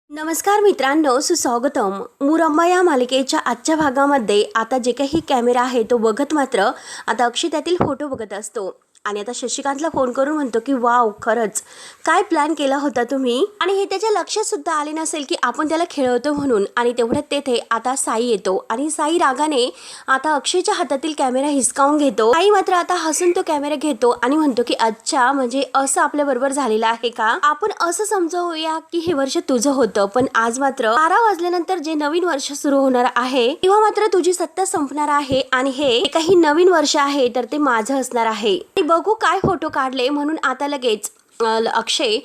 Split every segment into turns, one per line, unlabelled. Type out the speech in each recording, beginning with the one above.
नमस्कार मित्रांनो, सुस्वागतम. मुरंबा या मालिकेच्या आजच्या भागामध्ये आता जे काही कॅमेरा आहे तो बघत मात्र आता अक्षय त्यातील फोटो बघत असतो आणि आता शशिकांतला फोन करून म्हणतो की वाव, खरंच काय प्लॅन केला होता तुम्ही. आणि हे त्याच्या लक्षात सुद्धा आले नसेल की आपण त्याला खेळवतो म्हणून. आणि तेवढ्यात तेथे आता साई येतो आणि साई रागाने आता अक्षयच्या हातातील कॅमेरा हिसकावून घेतो. साई मात्र आता हसून तो कॅमेरा घेतो आणि म्हणतो की अच्छा, म्हणजे असं आपल्या बरोबर झालेलं आहे का. आपण असं समजूया की हे वर्ष तुझं होतं, पण आज मात्र 12 वाजल्यानंतर जे नवीन वर्ष सुरू होणार आहे तेव्हा मात्र तुझी सत्ता संपणार आहे आणि हे काही नवीन वर्ष आहे तर ते माझं असणार आहे. बघू काय फोटो काढले म्हणून आता लगेच अक्षय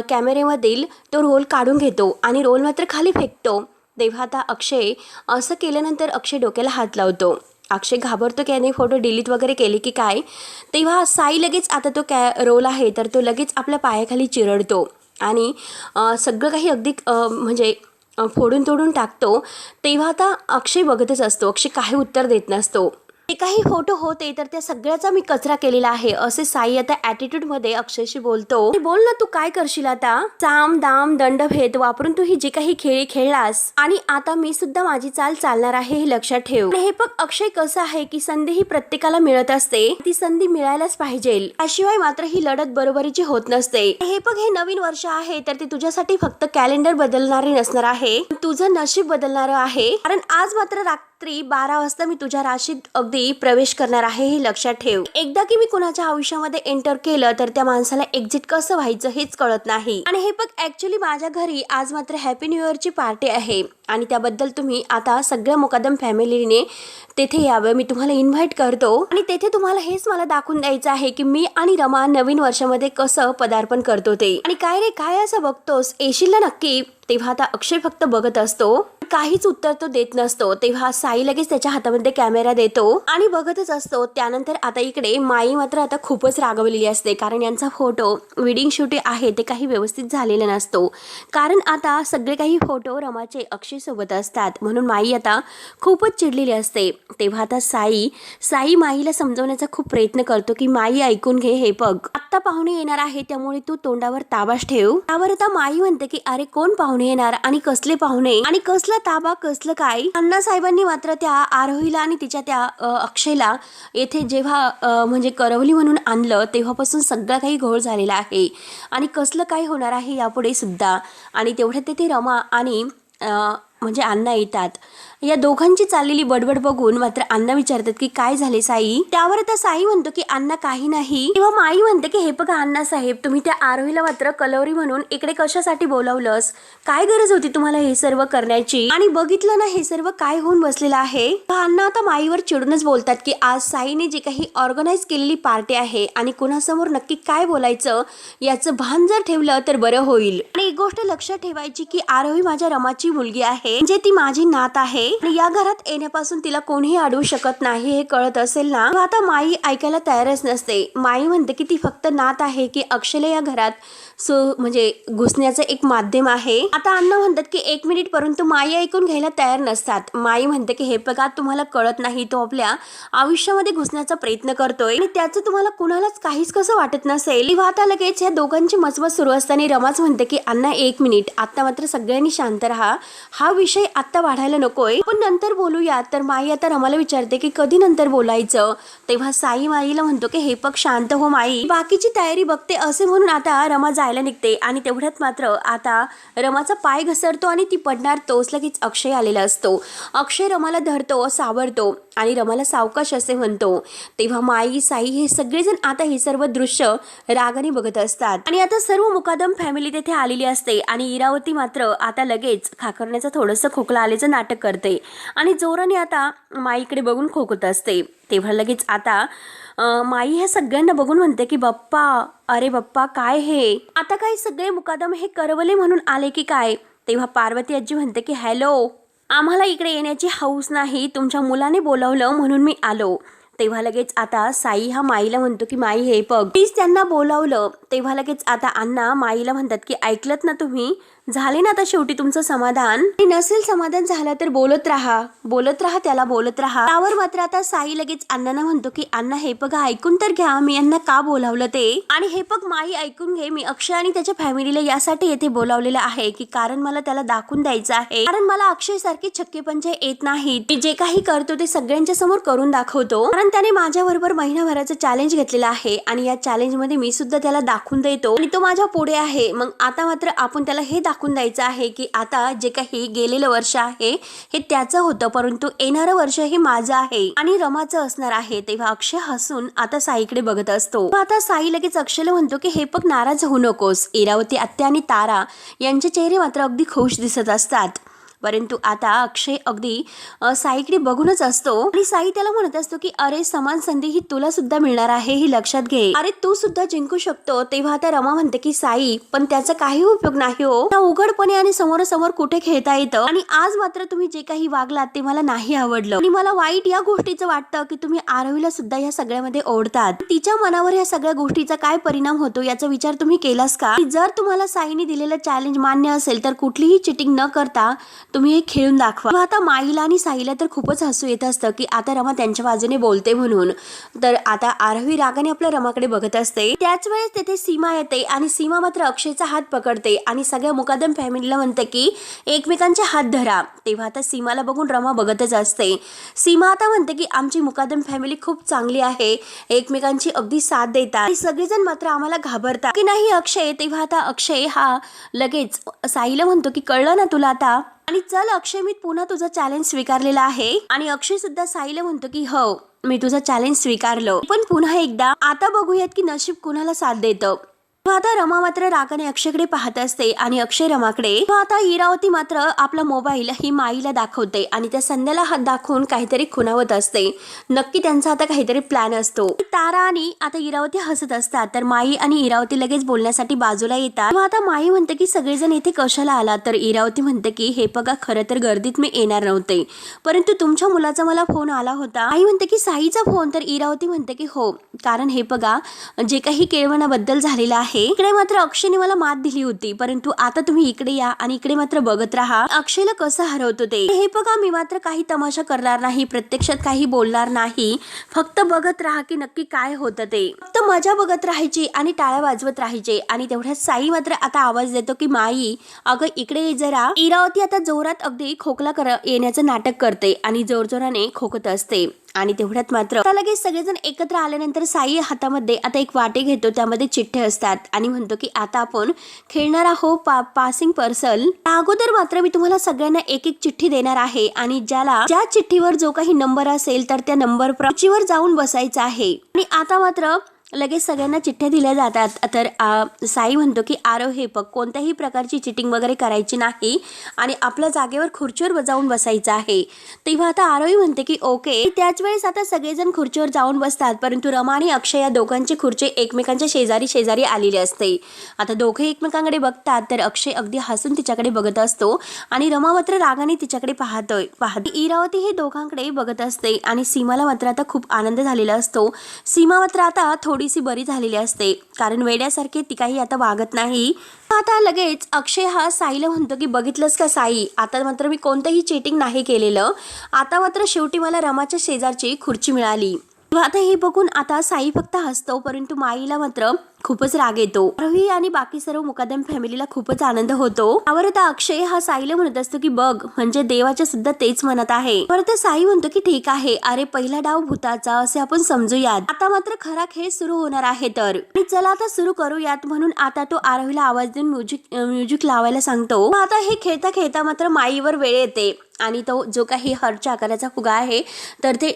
कॅमेऱ्यामधील तो रोल काढून घेतो आणि रोल मात्र खाली फेकतो. तेव्हा आता अक्षय असं केल्यानंतर अक्षय डोक्याला हात लावतो. अक्षय घाबरतो की याने फोटो डिलीट वगैरे केले की काय. तेव्हा साई लगेच आता तो रोल आहे तर तो लगेच आपल्या पायाखाली चिरडतो आणि सगळं काही अगदी म्हणजे फोडून तोडून टाकतो. तेव्हा आता अक्षय बघतच असतो. अक्षय काही उत्तर देत नसतो. जे काही फोटो होते तर त्या सगळ्याचा मी कचरा केलेला आहे असे साई आता ॲटिट्यूड मध्ये अक्षयशी बोलतो. बोल ना, तू काय करशील आता. साम दाम दंडभेद वापरून तू ही जे काही खेळ खेळलास आणि आता मी सुद्धा माझी चाल चालणार आहे हे लक्षात ठेव. हे बघ अक्षय, कसं आहे की संधी ही प्रत्येकाला मिळत असते, ती संधी मिळायलाच पाहिजे. त्याशिवाय मात्र ही लढत बरोबरीची होत नसते. हे बघ, हे नवीन वर्ष आहे तर ते तुझ्यासाठी फक्त कॅलेंडर बदलणारे नसणार आहे, तुझं नशीब बदलणार आहे. कारण आज मात्र रात्री 12 वाजता मी तुझ्या राशीत अगदी प्रवेश करणार आहे हे लक्षात ठेव. एकदा की मी कोणाच्या आयुष्यामध्ये एंटर केलं तर त्या माणसाला एक्झिट कसं व्हायचं हेच कळत नाही. आणि हे बघ, ऍक्च्युली माझ्या घरी आज मात्र हॅपी न्यू इयरची पार्टी आहे आणि त्याबद्दल तुम्ही आता सगळ्या मुकादम फॅमिलीने तेथे यावं. मी तुम्हाला इन्व्हाइट करतो आणि तेथे तुम्हाला हेच मला दाखवून द्यायचं आहे की मी आणि रमा नवीन वर्षामध्ये कसं पदार्पण करतो ते. आणि काय रे, काय असं बघतोस, येशील ना नक्की. तेव्हा आता अक्षय फक्त बघत असतो, काहीच उत्तर तो देत नसतो. तेव्हा साई लगेच त्याच्या हातामध्ये कॅमेरा देतो आणि बघतच असतो. त्यानंतर आता इकडे माई मात्र आता खूपच रागवलेली असते, कारण यांचा फोटो वेडिंग शूट आहे ते काही व्यवस्थित झालेला नसतो. कारण आता सगळे काही फोटो रमाचे अक्षय सोबत असतात म्हणून माई आता खूपच चिडलेली असते. तेव्हा आता साई माईला समजवण्याचा खूप प्रयत्न करतो की माई ऐकून घे, हे बघ आत्ता पाहुणे येणार आहे त्यामुळे तू तोंडावर ताबाच ठेव. त्यावर आता माई म्हणते की अरे, कोण पाहुणे येणार आणि कसले पाहुणे आणि कसला ताबा, कसलं काय. अण्णा साहेबांनी मात्र त्या आरोहीला आणि तिच्या त्या अक्षयला येथे जेव्हा म्हणजे करवली म्हणून आणलं तेव्हापासून सगळं काही घोळ झालेला आहे आणि कसलं काय होणार आहे यापुढे सुद्धा. आणि तेवढ्यात तेथे रमा आणि म्हणजे अण्णा येतात. या दोघांची चाललेली बडबड बघून मात्र अण्णा विचारतात की काय झाले साई. त्यावर आता साई म्हणतो की अण्णा काही नाही. तेव्हा माई म्हणते की हे बघा अण्णा साहेब, तुम्ही त्या आरोहीला मात्र कलवरी म्हणून इकडे कशासाठी बोलावलंस, काय गरज होती तुम्हाला हे सर्व करण्याची. आणि बघितलं ना हे सर्व काय होऊन बसलेलं आहे. अण्णा आता माईवर चिडूनच बोलतात की आज साईने जे काही ऑर्गनाईज केलेली पार्टी आहे आणि कुणासमोर नक्की काय बोलायचं याचं भान जर ठेवलं तर बरं होईल. आणि एक गोष्ट लक्षात ठेवायची की आरोही माझ्या रमाची मुलगी आहे, म्हणजे ती माझी नात आहे आणि या घरात येण्यापासून तिला कोणीही अडवू शकत नाही हे कळत असेल ना. आता माई ऐकायला तयारच नसते. माई म्हणते की ती फक्त नात आहे की अक्षयला या घरात म्हणजे घुसण्याचं एक माध्यम आहे. आता अण्णा म्हणतात की 1 मिनिट, परंतु माई ऐकून घ्यायला तयार नसतात. माई म्हणते की हे बघा, तुम्हाला कळत नाही, तो आपल्या आयुष्यामध्ये घुसण्याचा प्रयत्न करतोय आणि त्याचं तुम्हाला कुणालाच काहीच कसं वाटत नसेल. तेव्हा आता लगेच या दोघांची मचमच सुरू असताना रमाच म्हणते की अण्णा 1 मिनिट, आता मात्र सगळ्यांनी शांत राहा, हा विषय आता वाढायला नकोय, पण नंतर बोलूया. तर माई आता रमाला विचारते की कधी नंतर बोलायचं. तेव्हा साई माईला म्हणतो की हे पग शांत हो माई, बाकीची तयारी बघते. असे म्हणून आता रमा जायला निघते आणि तेवढ्यात मात्र आता रमाचा पाय घसरतो आणि ती पडणार. तोच लगेच अक्षय आलेला असतो. अक्षय रमाला धरतो, सावरतो आणि रमाला सावकाश असे म्हणतो. तेव्हा माई, साई हे सगळेजण आता हे सर्व दृश्य रागाने बघत असतात आणि आता सर्व मुकादम फॅमिली तेथे आलेली असते. आणि इरावती मात्र आता लगेच खाकरण्याचं थोडंसं खोकला आल्याचं नाटक करते आणि जोराने आता माईकडे बघून खोकत असते. तेव्हा लगेच आता माई ह्या सगळ्यांना बघून म्हणते की बाप्पा, अरे बाप्पा, काय हे आता काय सगळे मुकादम हे करवले म्हणून आले की काय. तेव्हा पार्वती आजी म्हणते की हॅलो, आम्हाला इकडे येण्याची हौस नाही, तुमच्या मुलाने बोलावलं म्हणून मी आलो. तेव्हा लगेच आता साई हा माईला म्हणतो की माई हे बघ, प्लीज त्यांना बोलावलं. तेव्हा लगेच आता अण्णा माईला म्हणतात की ऐकलत ना तुम्ही, झाले ना आता शेवटी तुमचं समाधान? आणि नसेल समाधान झालं तर बोलत राहा त्याला बोलत राहा. त्यावर मात्र आता साई लगेच अण्णांना म्हणतो की अण्णा हे बघा ऐकून तर घ्या मी यांना का बोलावलं ते. आणि हे बघ माई ऐकून घे, मी अक्षय आणि त्याच्या फॅमिलीला यासाठी येथे बोलावलेलं आहे की कारण मला त्याला दाखवून द्यायचं आहे. कारण मला अक्षय सारखी छक्केपंचे येत नाहीत. मी जे काही करतो ते सगळ्यांच्या समोर करून दाखवतो. कारण त्याने माझ्या बरोबर महिनाभराचं चॅलेंज घेतलेलं आहे आणि या चॅलेंज मध्ये मी सुद्धा त्याला दाखवून देतो आणि तो माझ्या पुढे आहे. मग आता मात्र आपण त्याला हे दाखवून द्यायचं आहे की आता जे काही गेलेलं वर्ष आहे हे त्याचं होतं, परंतु येणारं वर्ष हे माझं आहे आणि रमाचं असणार आहे. तेव्हा अक्षय हसून आता साईकडे बघत असतो. आता साई लगेच अक्षयला म्हणतो की हे बघ नाराज होऊ नकोस. इरावती आत्या आणि तारा यांचे चेहरे मात्र अगदी खुश दिसत असतात. परंतु आता अक्षय अगदी साईकडे बघूनच असतो आणि साई त्याला म्हणत असतो की अरे समान संधी ही तुला सुद्धा मिळणार आहे हे लक्षात घे. अरे तू सुद्धा जिंकू शकतो. तेव्हा आता रमा म्हणते की साई पण त्याचा काही उपयोग नाही हो. उघडपणे आणि समोरासमोर कुठे खेळता येतं आणि आज मात्र तुम्ही जे काही वागलात ते मला नाही आवडलं आणि मला वाईट या गोष्टीचं वाटतं की तुम्ही आरोहीला सुद्धा या सगळ्यामध्ये ओढतात. तिच्या मनावर या सगळ्या गोष्टीचा काय परिणाम होतो याचा विचार तुम्ही केलास का? जर तुम्हाला साईने दिलेलं चॅलेंज मान्य असेल तर कुठलीही चिटिंग न करता तुम्ही हे खेळून दाखवा. आता माईला आणि साईला तर खूपच हसू येत असतं की आता रमा त्यांच्या बाजूने बोलते म्हणून. तर आता आरोही रागाने आपल्या रमाकडे बघत असते. त्याच वेळेस तेथे सीमा येते आणि सीमा मात्र अक्षयचा हात पकडते आणि सगळ्या मुकादम फॅमिलीला म्हणते की एकमेकांचे हात धरा. तेव्हा आता सीमाला बघून रमा बघतच असते. सीमा आता म्हणते की आमची मुकादम फॅमिली खूप चांगली आहे, एकमेकांची अगदी साथ देतात आणि सगळेजण मात्र आम्हाला घाबरतात की नाही अक्षय. तेव्हा आता अक्षय हा लगेच साईला म्हणतो की कळलं ना तुला आता, आणि चल अक्षय मी पुन्हा तुझा चॅलेंज स्वीकारलेला आहे. आणि अक्षय सुद्धा साईला म्हणतो की हो मी तुझा चॅलेंज स्वीकारलं, पण पुन्हा एकदा आता बघूयात की नशीब कुणाला साथ देतं. आता रमा मात्र रागाने अक्षयकडे पाहत असते आणि अक्षय रमाकडे. आता इरावती मात्र आपला मोबाईल ही माईला दाखवते आणि त्या संध्याला हात दाखवून काहीतरी खुणावत असते. नक्की त्यांचा आता काहीतरी प्लॅन असतो. तारा आणि आता इरावती हसत असतात. तर माई आणि इरावती लगेच बोलण्यासाठी बाजूला येतात. आता माई म्हणते की सगळेजण इथे कशाला आला. तर इरावती म्हणते की हे बघा खरं तर गर्दीत मी येणार नव्हते, परंतु तुमच्या मुलाचा मला फोन आला होता. आई म्हणते की साईचा फोन. तर इरावती म्हणते की हो, कारण हे बघा जे काही केळवणाबद्दल झालेलं आहे इकडे मात्र अक्षयने मला मात दिली होती, परंतु आता तुम्ही इकडे या आणि इकडे मात्र बघत राहा अक्षयला कसं हरवतो ते. हे बघा मी मात्र काही तमाशा करणार नाही, प्रत्यक्षात काही बोलणार नाही, फक्त बघत राहा की नक्की काय होतं ते. फक्त मजा बघत राहायची आणि टाळ्या वाजवत राहायचे. आणि तेवढ्यात साई मात्र आता आवाज देतो की माई अगं इकडे जरा. इरावती आता जोरात अगदी खोकला येण्याचं नाटक करते आणि जोरजोराने खोकत असते. आणि तेवढ्यात मात्र लगेच सगळेजण एकत्र आल्यानंतर साई हातामध्ये आता एक वाटे घेतो, त्यामध्ये चिठ्ठे असतात आणि म्हणतो की आता आपण खेळणार आहोत पासिंग पर्सल. अगोदर मात्र मी तुम्हाला सगळ्यांना एक एक चिठ्ठी देणार आहे आणि ज्या चिठ्ठीवर जो काही नंबर असेल तर त्या नंबर वर जाऊन बसायचं आहे. आणि आता मात्र लगेच सगळ्यांना चिठ्ठ्या दिल्या जातात. तर साई म्हणतो की आरव हे बघ कोणत्याही प्रकारची चिटिंग वगैरे करायची नाही आणि आपल्या जागेवर खुर्चीवर जाऊन बसायचं आहे. तेव्हा आता आरवही म्हणते की ओके. त्याच वेळेस आता सगळेजण खुर्चीवर जाऊन बसतात, परंतु रमा आणि अक्षय या दोघांची खुर्ची एकमेकांच्या शेजारी शेजारी आलेली असते. आता दोघे एकमेकांकडे बघतात तर अक्षय अगदी हसून तिच्याकडे बघत असतो आणि रमा मात्र रागाने तिच्याकडे पाहते. इरावती हे दोघांकडे बघत असते आणि सीमाला मात्र आता खूप आनंद झालेला असतो. सीमा मात्र आता थोडीशी बरी झालेली असते, कारण वेड्यासारखे ती काही आता वागत नाही. आता लगेच अक्षय हा साईला म्हणतो की बघितलंस का साई, आता मात्र मी कोणतंही चीटिंग नाही केलेलं, आता मात्र शेवटी मला रमाच्या शेजारची खुर्ची मिळाली. आता हे बघून आता साई फक्त हसतो, परंतु माईला मात्र खूपच राग येतो. रवी आणि बाकी सर्व मुकादम फॅमिलीला खूपच आनंद होतो. यावर आता अक्षय हा साईला म्हणत असतो की बघ म्हणजे देवाच्या सुद्धा तेच म्हणत आहे. परत साई म्हणतो की ठीक आहे, अरे पहिला डाव भूताचा असे आपण समजूयात, आता मात्र खरा खेळ सुरू होणार आहे. तर चला आता सुरू करूयात. म्हणून आता तो आरोहीला आवाज देऊन म्युझिक लावायला सांगतो. आता हे खेळता खेळता मात्र माईवर वेळ येते आणि तो जो काही हर्टच्या आकाराचा फुगा आहे तर ते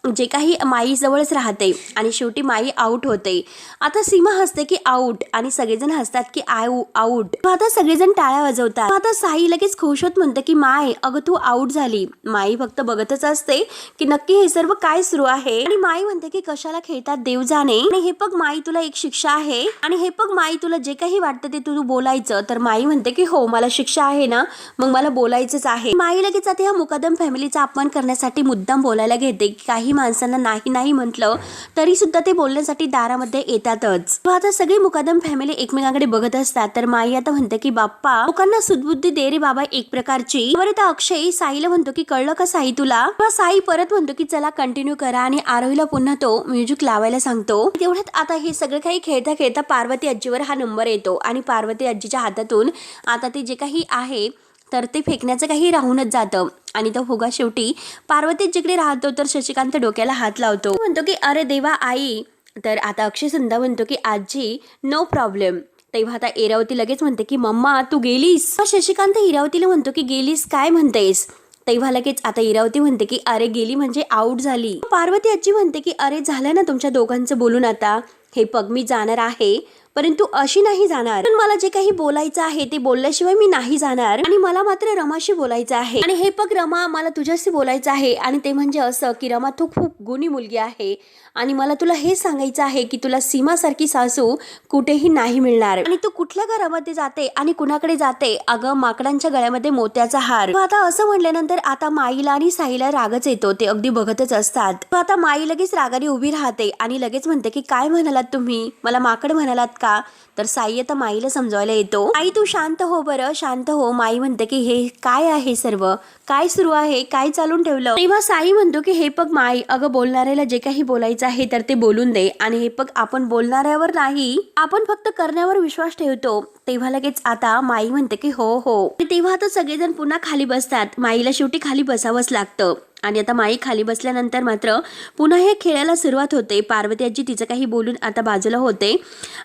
जे काही माई जवळच राहते आणि शेवटी माई आउट होते. आता सीमा हसते की आउट आणि सगळेजण हसतात की आउट. आता सगळेजण टाळ्या वाजवतात. आता साई लगेच खुश होत म्हणते की माय अगं तू आउट झाली. माई फक्त बघतच असते की नक्की हे सर्व काय सुरू आहे आणि माई म्हणते की कशाला खेळतात देव जाणे. आणि हे बघ माई तुला एक शिक्षा आहे आणि हे बघ माई तुला जे काही वाटतं ते तू बोलायचं. तर माई म्हणते की हो मला शिक्षा आहे ना, मग मला बोलायचंच आहे. माई लगेच आता या मुकादम फॅमिलीचा अपमान करण्यासाठी मुद्दाम बोलायला घेते. काही कितीही माणसांना नाही नाही म्हटलं तरी सुद्धा ते बोलण्यासाठी दारामध्ये येतातच. आता सगळी मुकादम फॅमिली एकमेकांकडे बघत असतात. तर माई आता म्हणते की बाप्पा लोकांना सुदबुद्धी दे रे बाबा एक प्रकारची. बरं तर अक्षय साईला म्हणतो की कळलं का साई तुला. साई परत म्हणतो की चला कंटिन्यू करा आणि आरोहीला पुन्हा तो म्युझिक लावायला सांगतो. तेवढ्यात आता हे सगळं काही खेळता खेळता पार्वती आजीवर हा नंबर येतो आणि पार्वती आजीच्या हातातून आता ते जे काही आहे तर ते फेकण्याचं काही राहूनच जातं आणि तो फुगा शेवटी पार्वती जिकडे राहतो तर शशिकांत डोक्याला हात लावतो. म्हणतो की अरे देवा आई. तर आता अक्षय सुद्धा म्हणतो की आजी नो प्रॉब्लेम. तेव्हा आता इरावती लगेच म्हणते की मम्मा तू गेलीस. शशिकांत इरावतीला म्हणतो की गेलीस काय म्हणतेस. तेव्हा लगेच आता इरावती म्हणते की अरे गेली म्हणजे आऊट झाली. पार्वती आजी म्हणते की अरे झालं ना तुमच्या दोघांचं बोलून आता. हे पग मी जाणार आहे परंतु अशी नाही जाणार. पण मला जे काही बोलायचं आहे ते बोलल्याशिवाय मी नाही जाणार आणि मला मात्र रमाशी बोलायचं आहे. आणि हे पग रमा मला तुझ्याशी बोलायचं आहे आणि ते म्हणजे असं की रमा तू खूप गुणी मुलगी आहे आणि मला तुला हे सांगायचं आहे की तुला सीमासारखी सासू कुठेही नाही मिळणार. आणि तू कुठल्या घरामध्ये जाते आणि कुणाकडे जाते. अगं माकडांच्या गळ्यामध्ये मोत्याचा हार. आता असं म्हटल्यानंतर आता माईला आणि साईला रागच येतो. ते अगदी बघतच असतात. आता माई लगेच रागाने उभी राहते आणि लगेच म्हणते की काय म्हणालात तुम्ही मला माकड म्हणालात का. तर साई आता माईला समजावायला येतो. आई तू शांत हो बरं शांत हो. माई म्हणते की हे काय आहे सर्व काय सुरू आहे काय चालून ठेवलं. तेव्हा साई म्हणतो की हे पग माई अगं बोलणाऱ्याला जे काही बोलायचं आहे तर ते बोलून दे आणि हे पग आपण बोलणाऱ्यावर नाही आपण फक्त करण्यावर विश्वास ठेवतो. तेव्हा लगेच आता माई म्हणते की हो हो. तेव्हा आता सगळेजण पुन्हा खाली बसतात. माईला शेवटी खाली बसावंच लागतं आणि आता माई खाली बसल्यानंतर मात्र पुन्हा हे खेळायला सुरुवात होते. पार्वती आजी तिचं काही बोलून आता बाजूला होते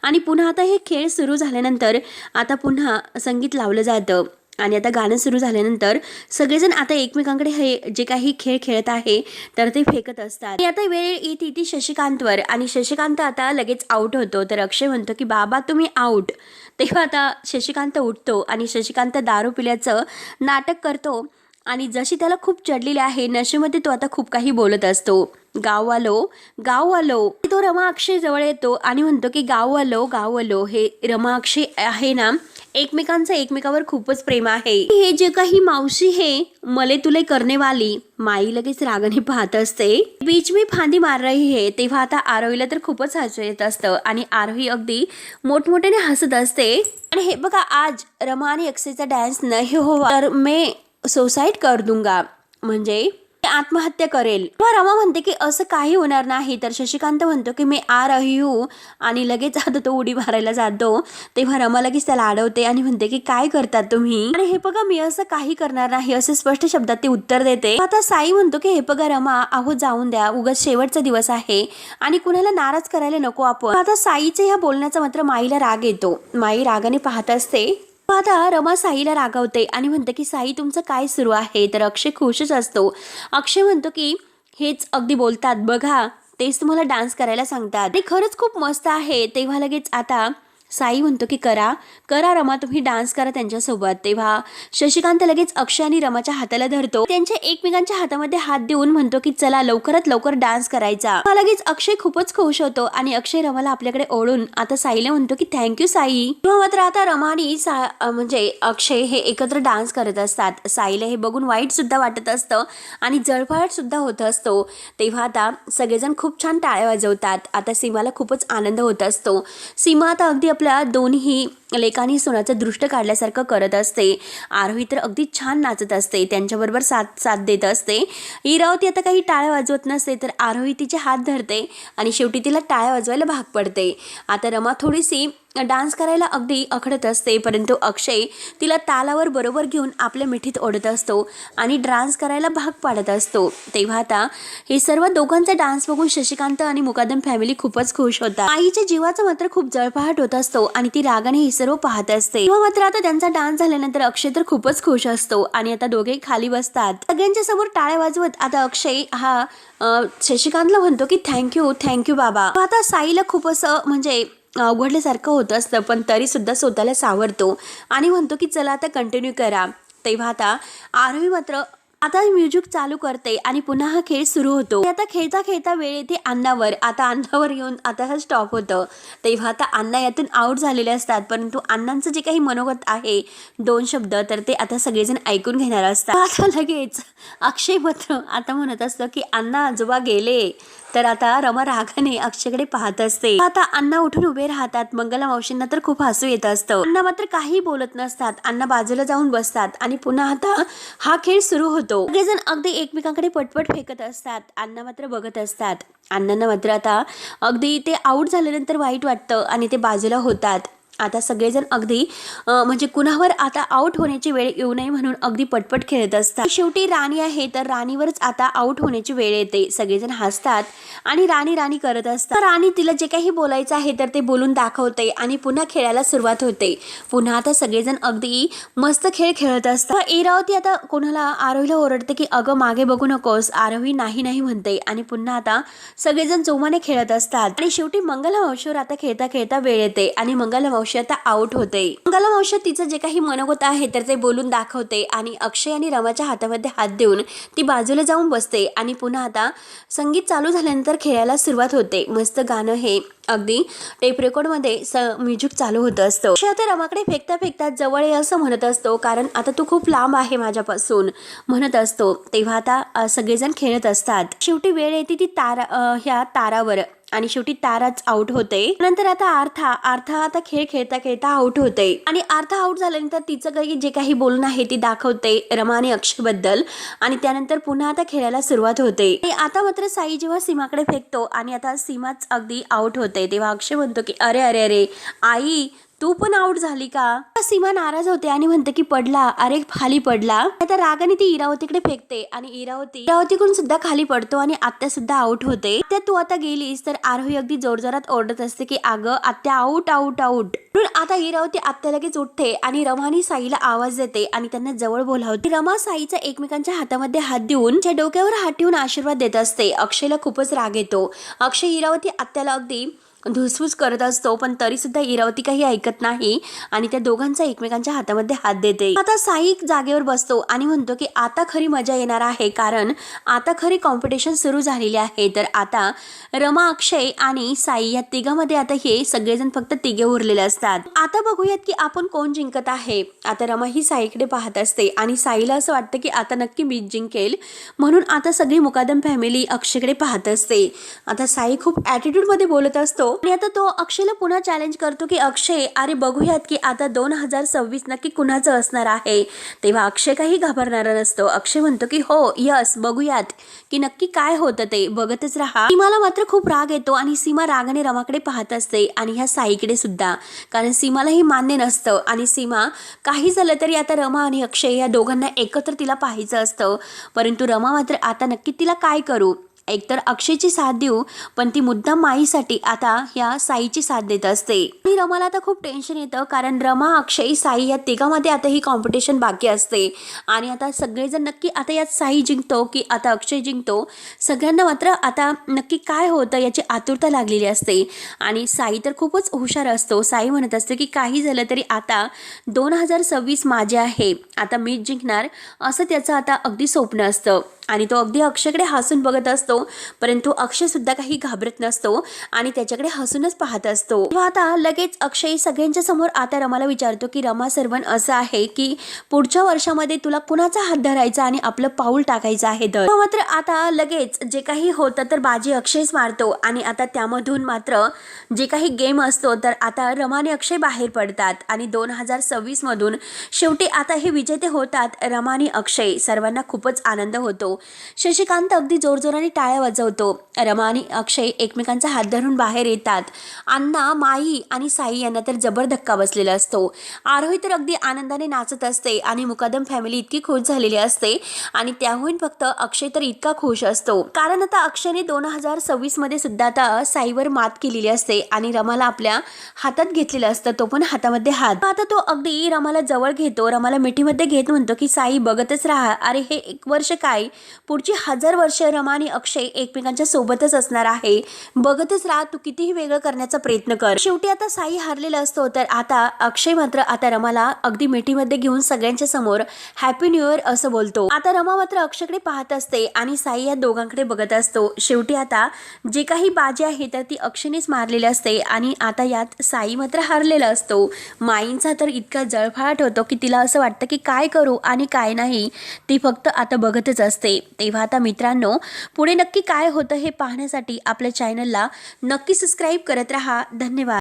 आणि पुन्हा आता हे खेळ सुरू झाल्यानंतर आता पुन्हा संगीत लावलं जातं आणि आता गाणं सुरू झाल्यानंतर सगळेजण आता एकमेकांकडे हे जे काही खेळ खेळत आहे तर ते फेकत असतात. आता वेळ येते ती शशिकांतवर आणि शशिकांत आता लगेच आउट होतो. तर अक्षय म्हणतो की बाबा तुम्ही आउट. तेव्हा आता शशिकांत उठतो आणि शशिकांत दारू पिल्याचं नाटक करतो आणि जशी त्याला खूप चढलेली आहे नशेमध्ये तो आता खूप काही बोलत असतो. गाववालो तो रमा अक्षय जवळ येतो आणि म्हणतो की गाववालो हे रमा अक्षय आहे ना एकमेकांचं एकमेकावर खूपच प्रेम आहे. हे जे काही मावशी हे मले तुले करणे वाली. माई लगेच रागाने पाहत असते. बीच में फांदी मार रही है. तेव्हा आता आरोहीला तर खूपच हसू येत असतं आणि आरोही अगदी मोठमोठ्याने हसत असते. आणि हे बघा आज रमा आणि अक्षयचा डान्स नाही होवा तर मैं सुसाइड कर दूंगा म्हणजे आत्महत्या करेल. रमा म्हणते की असं काही होणार नाही. तर शशिकांत म्हणतो की मी आ रही हूं आणि लगेच आता तो उडी मारायला जातो. तेव्हा रमा लगेच त्याला अडवते आणि म्हणते की काय करतात तुम्ही. आणि हे बघा मी असं काही करणार नाही असे स्पष्ट शब्दात ते उत्तर देते. आता साई म्हणतो की हे बघा रमा अहो जाऊन द्या उगाच शेवटचा दिवस आहे आणि कुणाला नाराज करायला नको आपण. आता साईच्या ह्या बोलण्याचा मात्र माईला राग येतो. माई रागाने पाहत असते. आता रमा साईला रागवते आणि म्हणते की साई तुमचं काय सुरू आहे. तर अक्षय खुशच असतो. अक्षय म्हणतो की हेच अगदी बोलतात बघा तेच तुम्हाला डान्स करायला सांगतात ते खरंच खूप मस्त आहे. तेव्हा लगेच आता साई म्हणतो की करा रमा तुम्ही डान्स करा त्यांच्यासोबत. तेव्हा शशिकांत लगेच अक्षय आणि रमाच्या हाताला धरतो. त्यांच्या एकमेकांच्या हातामध्ये हात देऊन म्हणतो की चला लवकरात लवकर डान्स करायचा. लगेच अक्षय खूपच खुश होतो आणि अक्षय रमाला आपल्याकडे ओढून आता साईला म्हणतो की थँक्यू साई. तेव्हा मात्र आता रमा आणि म्हणजे अक्षय हे एकत्र डान्स करत असतात. साईला हे बघून वाईट सुद्धा वाटत असतं आणि जळफळाट सुद्धा होत असतो. तेव्हा आता सगळेजण खूप छान टाळ्या वाजवतात. आता सीमाला खूपच आनंद होत असतो. सीमा आता अगदी आपल्या दोन्ही लेकांनी सोनाचं दृष्ट काढल्यासारखं करत असते. आरोही तर अगदी छान नाचत असते त्यांच्याबरोबर साथ देत असते. इरावती आता काही टाळ्या वाजवत नसते तर आरोही तिचे हात धरते आणि शेवटी तिला टाळ्या वाजवायला भाग पडते. आता रमा थोडीशी डान्स करायला अगदी अखडत असते परंतु अक्षय तिला तालावर बरोबर घेऊन आपल्या मिठीत ओढत असतो आणि डान्स करायला भाग पाडत असतो. तेव्हा आता हे सर्व दोघांचा डान्स बघून शशिकांत आणि मुकादम फॅमिली खूपच खुश होता. आईच्या जीवाचा मात्र खूप जळफळाट होत असतो आणि ती रागाने हे सर्व पाहत असते. तेव्हा मात्र आता त्यांचा डान्स झाल्यानंतर अक्षय तर खूपच खुश असतो आणि आता दोघे खाली बसतात. सगळ्यांच्या समोर टाळ्या वाजवत आता अक्षय हा शशिकांतला म्हणतो की थँक्यू बाबा. आता साईला खूप असं म्हणजे अवघडल्यासारखं होत असतं पण तरी सुद्धा स्वतःला सावरतो आणि म्हणतो की चला आता कंटिन्यू करा. तेव्हा आता आरोही मात्र आता म्युझिक चालू करते आणि पुन्हा हा खेळ सुरू होतो. आता खेळता खेळता वेळ येते अन्नावर. आता अन्नावर येऊन आता हा स्टॉप होतं. तेव्हा आता अण्णा यातून आउट झालेले असतात, परंतु अण्णांचं जे काही मनोगत आहे 2 शब्द तर ते आता सगळेजण ऐकून घेणार असतात. आता लगेच अक्षय मात्र आता म्हणत असतं की अण्णा आजोबा गेले. तर आता रमा रागाने अक्षयकडे पाहत असते. आता अण्णा उठून उभे राहतात. मंगला मावशींना तर खूप हसू येत असतं. अण्णा मात्र काही बोलत नसतात. अण्णा बाजूला जाऊन बसतात आणि पुन्हा आता हा खेळ सुरू होतो. सगळेजण अगदी एकमेकांकडे पटपट फेकत असतात. अण्णा मात्र बघत असतात. अण्णांना मात्र आता अगदी ते आऊट झाल्यानंतर वाईट वाटतं आणि ते बाजूला होतात. आता सगळेजण अगदी म्हणजे कुणावर आता आऊट होण्याची वेळ येऊ नये म्हणून अगदी पटपट खेळत असतात. शेवटी राणी आहे तर राणीवरच आता आऊट होण्याची वेळ येते. सगळेजण हसतात आणि राणी राणी करत असतात. राणी तिला जे काही बोलायचं आहे तर ते बोलून दाखवते आणि पुन्हा खेळायला सुरुवात होते. पुन्हा आता सगळेजण अगदी मस्त खेळ खेळत असतात. इरावती आता कोणाला आरोहीला ओरडते की अगं मागे बघू नकोस. आरोही नाही नाही म्हणते आणि पुन्हा आता सगळेजण जोमाने खेळत असतात. आणि शेवटी मंगला मावशीवर आता खेळता खेळता वेळ येते आणि मंगला मावशी आता आउट होते. मंगला मावशी तिचं जे काही मनोगत आहे तर ते बोलून दाखवते आणि अक्षय आणि रमाच्या हातामध्ये हात देऊन ती बाजूला जाऊन बसते आणि पुन्हा आता संगीत चालू झाल्यानंतर खेळायला सुरुवात होते. मस्त गाणं हे अगदी टेप रेकॉर्ड मध्ये म्युझिक चालू होतं असतं. अक्षय आता रमाकडे फेकता फेकता जवळ ये असं म्हणत असतो, कारण आता तू खूप लांब आहे माझ्यापासून म्हणत असतो. तेव्हा आता सगळेजण खेळत असतात. शेवटी वेळ येते ती ह्या तारावर आणि शेवटी ताराच आउट होते. नंतर आता आर्था आता खेळ खेळता खेळता आउट होते आणि आर्था आउट झाल्यानंतर तिचं काही जे काही बोलणं आहे ती दाखवते रमा आणि अक्षय बद्दल आणि त्यानंतर पुन्हा आता खेळायला सुरुवात होते. आता मात्र साई जेव्हा सीमाकडे फेकतो आणि आता सीमाच अगदी आउट होते तेव्हा अक्षय म्हणतो की अरे अरे अरे आई तू पण आउट झाली का. सीमा नाराज होते आणि म्हणते की पडला, अरे खाली पडला. आता रागाने ती इरावतीकडे फेकते आणि इरावतीकडून सुद्धा खाली पडतो आणि आत्या सुद्धा आउट होते. आत्या तू आता गेलीस तर आरोही अगदी जोरजोरात ओरडत असते की अगं आत्या आउट आउट आउट. आता इरावती आत्या लगेच उठते आणि रमा आणि साईला आवाज देते आणि त्यांना जवळ बोलावते. रमा साईचा एकमेकांच्या हातामध्ये हात देऊन त्याच्या डोक्यावर हात ठेवून आशीर्वाद देत असते. अक्षयला खूपच राग येतो. अक्षय इरावती आत्याला अगदी धुसफूस करत असतो, पण तरी सुद्धा इरावती काही ऐकत नाही आणि त्या दोघांचा एकमेकांच्या हातामध्ये हात देते. आता साई जागेवर बसतो आणि म्हणतो की आता खरी मजा येणार आहे, कारण आता खरी कॉम्पिटिशन सुरू झालेली आहे. तर आता रमा, अक्षय आणि साई या तिघांमध्ये आता हे सगळेजण फक्त तिघे उरलेले असतात. आता बघूयात की आपण कोण जिंकत आहे. आता रमा ही साईकडे पाहत असते आणि साईला असं वाटतं की आता नक्की मीच जिंकेल, म्हणून आता सगळी मुकादम फॅमिली अक्षयकडे पाहत असते. आता साई खूप ॲटिट्यूड मध्ये बोलत असतो आणि आता तो अक्षयला पुन्हा चॅलेंज करतो की अक्षय अरे बघूयात की आता 2026 नक्की कुणाचं असणार आहे. तेव्हा अक्षय काही घाबरणारा नसतो. अक्षय म्हणतो की हो यस बघूयात की नक्की काय होतं ते, बघतच राहा. सीमाला मात्र खूप राग येतो आणि सीमा रागाने रमाकडे पाहत असते आणि ह्या साईकडे सुद्धा, कारण सीमालाही मान्य नसतं आणि सीमा काही झालं तरी आता रमा आणि अक्षय या दोघांना एकत्र तिला पाहायचं असतं. परंतु रमा मात्र आता नक्की तिला काय करू, एकतर अक्षयची साथ देऊ पण ती मुद्दाम माईसाठी आता ह्या साईची साथ देत असते. आणि रमाला आता खूप टेन्शन येतं, कारण रमा, अक्षय, साई या तिघांमध्ये आता ही कॉम्पिटिशन बाकी असते आणि आता सगळेजण नक्की आता यात साई जिंकतो की आता अक्षय जिंकतो, सगळ्यांना मात्र आता नक्की काय होतं याची आतुरता लागलेली असते. आणि साई तर खूपच हुशार असतो. साई म्हणत असते की काही झालं तरी आता 2026 माझे आहे, आता मीच जिंकणार असं त्याचं आता अगदी स्वप्न असतं आणि तो अगदी अक्षयकडे हसून बघत असतो. परंतु अक्षय सुद्धा काही घाबरत नसतो आणि त्याच्याकडे हसूनच पाहत असतो. आता लगेच अक्षय सगळ्यांच्या समोर आता रमाला विचारतो की रमा सर्वन असं आहे की पुढच्या वर्षामध्ये तुला कुणाचा हात धरायचा आणि आपलं पाऊल टाकायचं आहे. तर मात्र आता लगेच जे काही होतं तर बाजी अक्षयच मारतो आणि आता त्यामधून मात्र जे काही गेम असतो तर आता रमा आणि अक्षय बाहेर पडतात आणि 2026 मधून शेवटी आता हे विजेते होतात रमा आणि अक्षय. सर्वांना खूपच आनंद होतो. शशिकांत अगदी जोरजोराने टाळ्या वाजवतो. रमा आणि अक्षय एकमेकांचा हात धरून बाहेर येतात. अण्णा, माई आणि साई यांना तर जबर धक्का बसलेला असतो. आरोही तर अगदी आनंदाने नाचत असते आणि मुकादम फॅमिली इतकी खुश झालेली असते आणि त्याहून फक्त अक्षय तर इतका खुश असतो, कारण आता अक्षयने 2026 मध्ये सुद्धा आता साईवर मात केलेली असते आणि रमाला आपल्या हातात घेतलेलं असतं, तो पण हातामध्ये हात. आता तो अगदी रमाला जवळ घेतो, रमाला मिठीमध्ये घेत म्हणतो की साई बघतच राहा, अरे हे 1 वर्ष काय पुढची 1000 वर्ष रमा आणि अक्षय एकमेकांच्या सोबतच असणार आहे. बघतच राहा, तू कितीही वेगळं करण्याचा प्रयत्न कर. शेवटी आता साई हारलेला असतो, तर आता अक्षय मात्र आता रमाला अगदी मिठीमध्ये घेऊन सगळ्यांच्या समोर हॅपी न्यू इयर असं बोलतो. आता रमा मात्र अक्षयकडे पाहत असते आणि साई या दोघांकडे बघत असतो. शेवटी आता जे काही बाजी आहे तर ती अक्षयनेच मारलेली असते आणि आता यात साई मात्र हारलेला असतो. माईंचा तर इतका जळफळाट होतो की तिला असं वाटतं की काय करू आणि काय नाही. ती फक्त आता बघतच असते. तेव्हा आता मित्रांनो, पुढे नक्की काय होतं हे पाहण्यासाठी आपल्या चॅनलला नक्की सबस्क्राईब करत राहा. धन्यवाद.